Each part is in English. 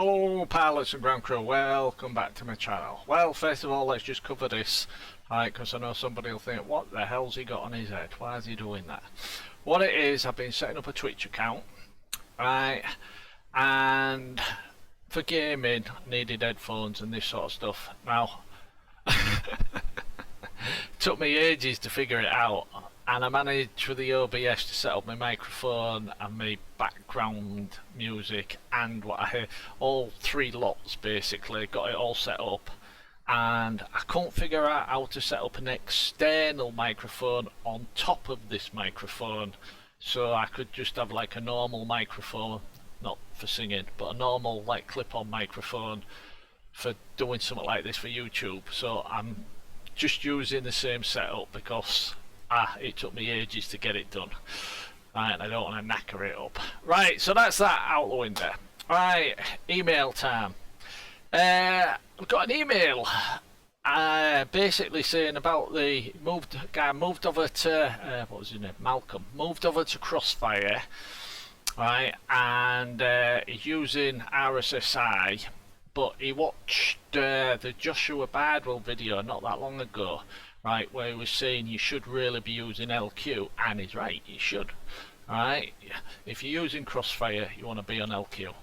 Oh, pilots and ground crew, welcome back to my channel. Well, first of all, let's just cover this, right, because I know somebody will think, what the hell's he got on his head? Why is he doing that? What it is, I've been setting up a Twitch account, right, and for gaming, needed headphones and this sort of stuff. Now, took me ages to figure it out, and I managed through the OBS to set up my microphone and my background music and what I hear, all three lots basically, got it all set up, and I couldn't figure out how to set up an external microphone on top of this microphone, so I could just have like a normal microphone, not for singing, but a normal like clip-on microphone for doing something like this for YouTube. So I'm just using the same setup because it took me ages to get it done. Right, and I don't want to knacker it up. Right, so that's that out the window. Right, email time. I've got an email basically saying about the guy moved over to what was his name? Malcolm moved over to Crossfire, right, and he's using RSSI, but he watched the Joshua Bardwell video not that long ago, right, where he was saying you should really be using LQ, and he's right, you should. Alright, if you're using Crossfire, you want to be on LQ.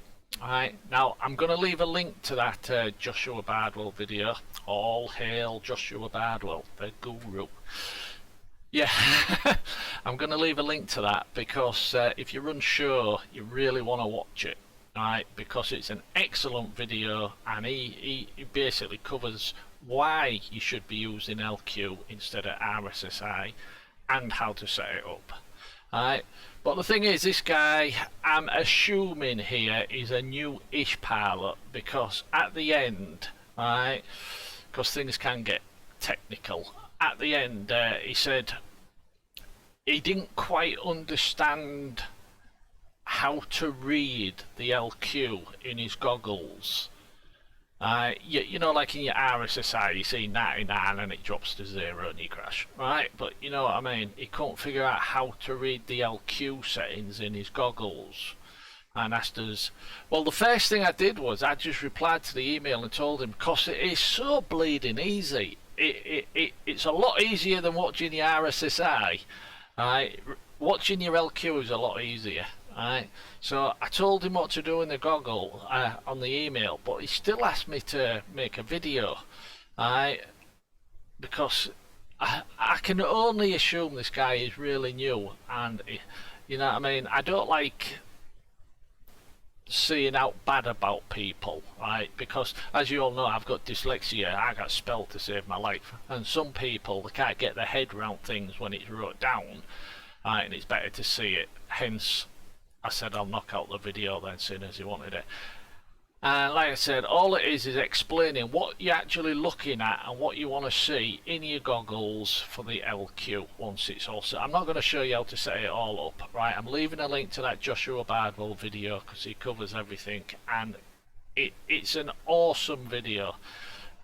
Alright, now I'm going to leave a link to that Joshua Bardwell video. All hail Joshua Bardwell, the guru. Yeah, I'm going to leave a link to that because if you're unsure, you really want to watch it. Alright, because it's an excellent video, and he basically covers why you should be using LQ instead of RSSI and how to set it up. Alright, but the thing is, this guy, I'm assuming here, is a new-ish pilot, because at the end, alright, because things can get technical, at the end he said he didn't quite understand how to read the LQ in his goggles. You know, like in your RSSI, you see 99 and it drops to 0 and you crash, right? But you know what I mean, he couldn't figure out how to read the LQ settings in his goggles, and asked us. Well, the first thing I did was I just replied to the email and told him, because it is so bleeding easy. It's a lot easier than watching your RSSI, right? Watching your LQ is a lot easier. Right, so I told him what to do in the goggle on the email, but he still asked me to make a video, right? Because I can only assume this guy is really new, and you know what I mean. I don't like seeing out bad about people, right? Because as you all know, I've got dyslexia. I got spelled to save my life, and some people, they can't get their head around things when it's wrote down, right? And it's better to see it. Hence, I said I'll knock out the video then, soon as he wanted it. And like I said, all it is explaining what you're actually looking at and what you want to see in your goggles for the LQ once it's all set. I'm not going to show you how to set it all up, right? I'm leaving a link to that Joshua Bardwell video because he covers everything, and it's an awesome video,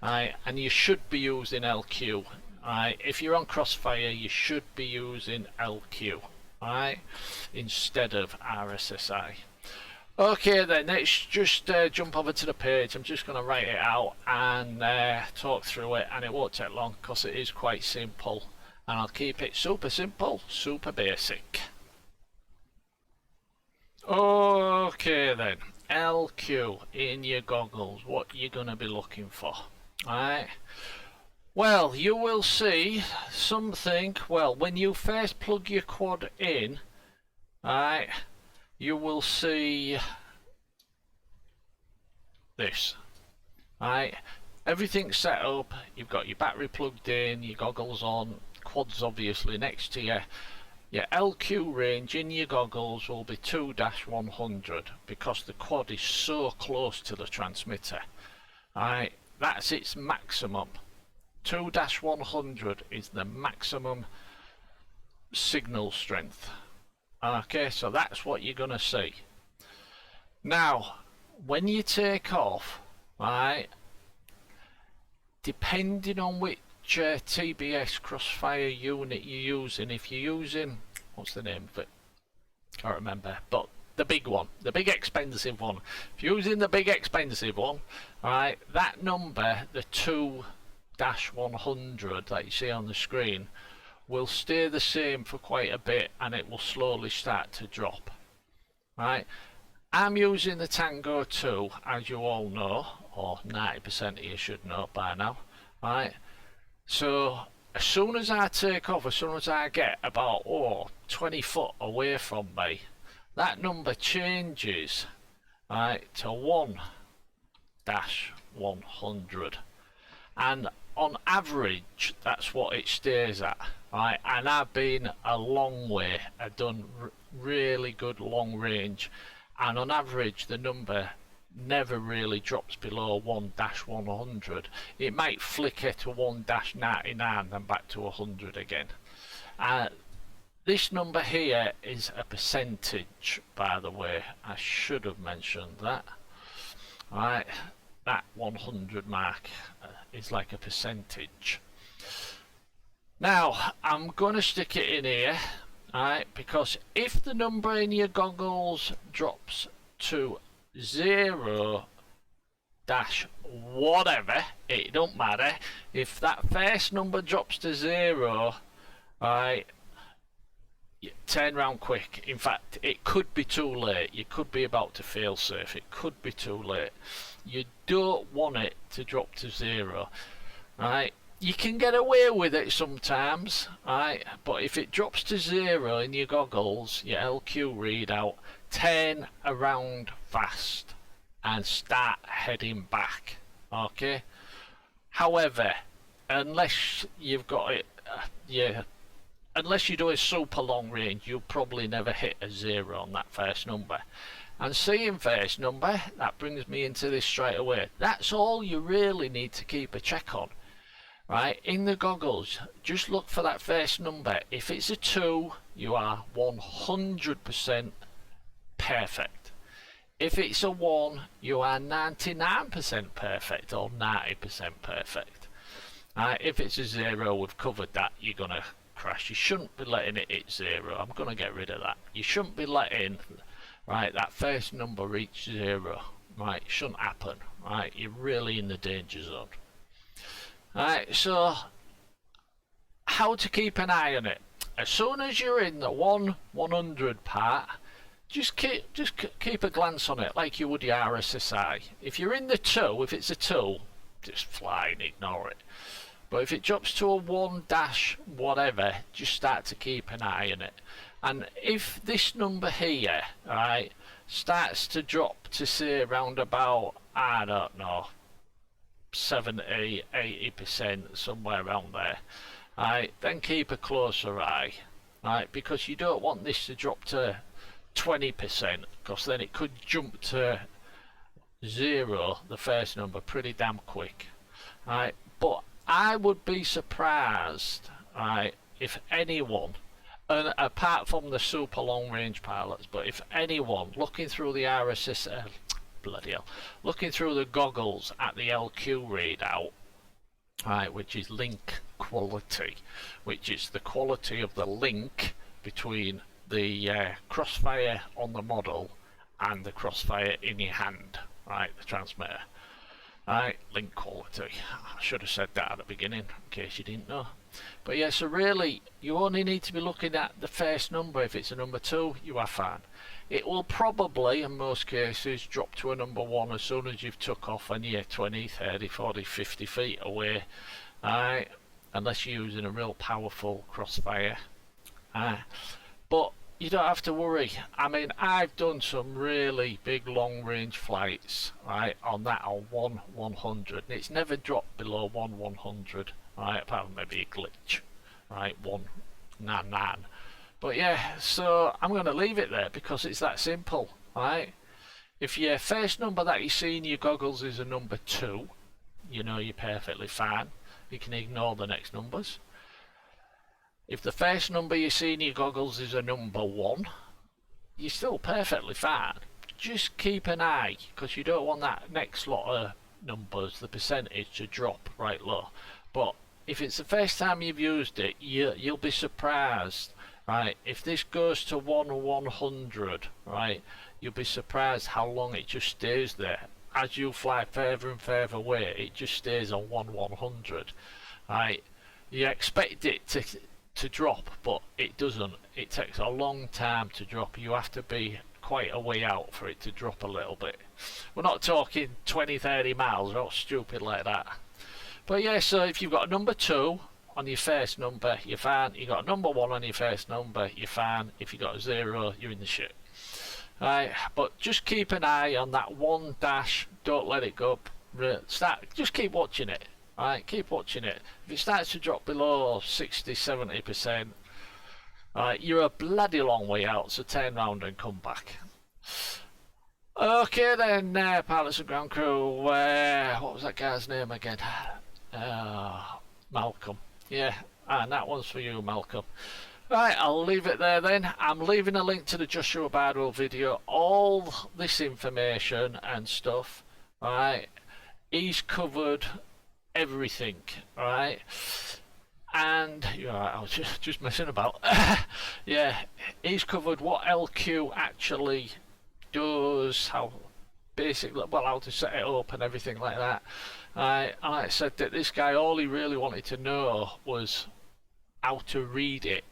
right? And you should be using LQ, right? If you're on Crossfire, you should be using LQ, right, instead of RSSI. Okay then, let's just jump over to the page. I'm just going to write it out and talk through it, and it won't take long because it is quite simple, and I'll keep it super simple, super basic. Okay then, LQ in your goggles, what you're going to be looking for. Alright, well, you will see something. Well, when you first plug your quad in, alright, you will see this. Alright, everything's set up. You've got your battery plugged in, your goggles on, quad's obviously next to you. Your LQ range in your goggles will be 2-100 because the quad is so close to the transmitter. Alright, that's its maximum. 2-100 is the maximum signal strength. Okay, so that's what you're going to see. Now, when you take off, right, depending on which TBS Crossfire unit you're using, if you're using, what's the name of it? Can't remember, but the big one, the big expensive one. If you're using the big expensive one, alright, that number, the 2-100 that you see on the screen, will stay the same for quite a bit, and it will slowly start to drop. Right, I'm using the Tango 2, as you all know, or 90% of you should know by now. Right, so as soon as I take off, as soon as I get about 20 foot away from me, that number changes, right, to 1-100, and on average that's what it stays at. Right, and I've been a long way. I've done really good long range, and on average the number never really drops below 1-100. It might flicker to 1-99, then back to 100 again. This number here is a percentage, by the way. I should have mentioned that. Right, that 100 mark is like a percentage. Now I'm going to stick it in here, right, because if the number in your goggles drops to 0 dash whatever, it don't matter. If that first number drops to 0, right, turn round quick. In fact, it could be too late. You could be about to fail safe. It could be too late. You don't want it to drop to 0, right? You can get away with it sometimes, right? But if it drops to 0 in your goggles, your LQ readout, turn around fast and start heading back. Okay. However, unless you've got it, unless you're doing super long range, you'll probably never hit a 0 on that first number. And seeing first number, that brings me into this straight away. That's all you really need to keep a check on. Right, in the goggles, just look for that first number. If it's a 2, you are 100% perfect. If it's a 1, you are 99% perfect or 90% perfect. If it's a 0, we've covered that, you're going to crash. You shouldn't be letting it hit 0. I'm going to get rid of that. You shouldn't be letting, right, that first number reach 0. Right, it shouldn't happen. Right, you're really in the danger zone. Right, so how to keep an eye on it? As soon as you're in the 1-100 part, just keep a glance on it like you would your RSSI. If you're in the 2, if it's a 2, just fly and ignore it. But if it drops to a 1 dash whatever, just start to keep an eye on it. And if this number here, right, starts to drop to say around about, I don't know, 70-80%, somewhere around there, right, then keep a closer eye, right, because you don't want this to drop to 20%, because then it could jump to 0, the first number, pretty damn quick. Right, but I would be surprised, right, if anyone, and apart from the super long range pilots, but if anyone looking through the RSS, bloody hell, looking through the goggles at the LQ readout, right, which is link quality, which is the quality of the link between the Crossfire on the model and the Crossfire in your hand, right, the transmitter. Right, link quality. I should have said that at the beginning in case you didn't know. But yeah, so really you only need to be looking at the first number. If it's a number 2, you are fine. It will probably in most cases drop to a number 1 as soon as you've took off and you're 20, 30, 40, 50 feet away. Right, unless you're using a real powerful Crossfire. But you don't have to worry. I mean, I've done some really big long range flights, right, on that on 1-100, and it's never dropped below 1-100, right, apart from maybe a glitch, right, 1-9-9. But yeah, so I'm going to leave it there because it's that simple, right? If your first number that you see in your goggles is a number 2, you know you're perfectly fine. You can ignore the next numbers. If the first number you see in your goggles is a number 1, you're still perfectly fine. Just keep an eye, because you don't want that next lot of numbers, the percentage, to drop right low. But if it's the first time you've used it, you'll be surprised, right? If this goes to 1-100, right, you'll be surprised how long it just stays there. As you fly further and further away, it just stays on 1/100. Right, you expect it to drop, but it doesn't. It takes a long time to drop. You have to be quite a way out for it to drop a little bit. We're not talking 20-30 miles, not stupid like that. But yeah, so if you've got a number 2 on your first number, you're fine. You got a number 1 on your first number, you're fine. If you got a 0, you're in the shit. Right, but just keep an eye on that 1 dash. Don't let it go. Just keep watching it. Right, keep watching it. If it starts to drop below 60-70%, right, you're a bloody long way out. So turn round and come back. Okay then, pilots and ground crew. What was that guy's name again? Malcolm. Yeah, and that one's for you, Malcolm. Right, I'll leave it there then. I'm leaving a link to the Joshua Bardwell video. All this information and stuff, right, he's covered everything, right? And you're right, I was just messing about. Yeah, he's covered what LQ actually does, how basically, well, how to set it up and everything like that. And like I said, that this guy, all he really wanted to know was how to read it.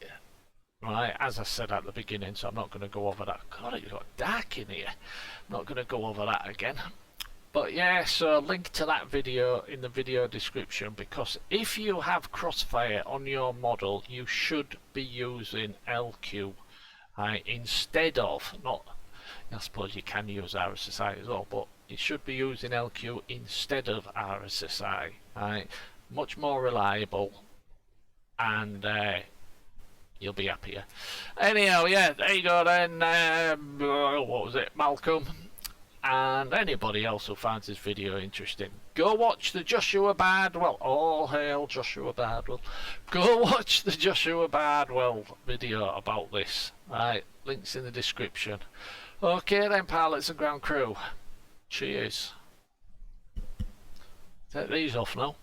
Right, as I said at the beginning, so I'm not going to go over that. God, it got dark in here. I'm not going to go over that again. But yeah, so link to that video in the video description, because if you have Crossfire on your model, you should be using LQ instead of, not, I suppose you can use RSSI as well, but you should be using LQ instead of RSSI. Right, much more reliable, and you'll be happier. Anyhow, yeah, there you go then. What was it, Malcolm? And anybody else who finds this video interesting, go watch the Joshua Bardwell. All hail Joshua Bardwell. Go watch the Joshua Bardwell video about this. Right, links in the description. Okay then, pilots and ground crew. Cheers. Take these off now.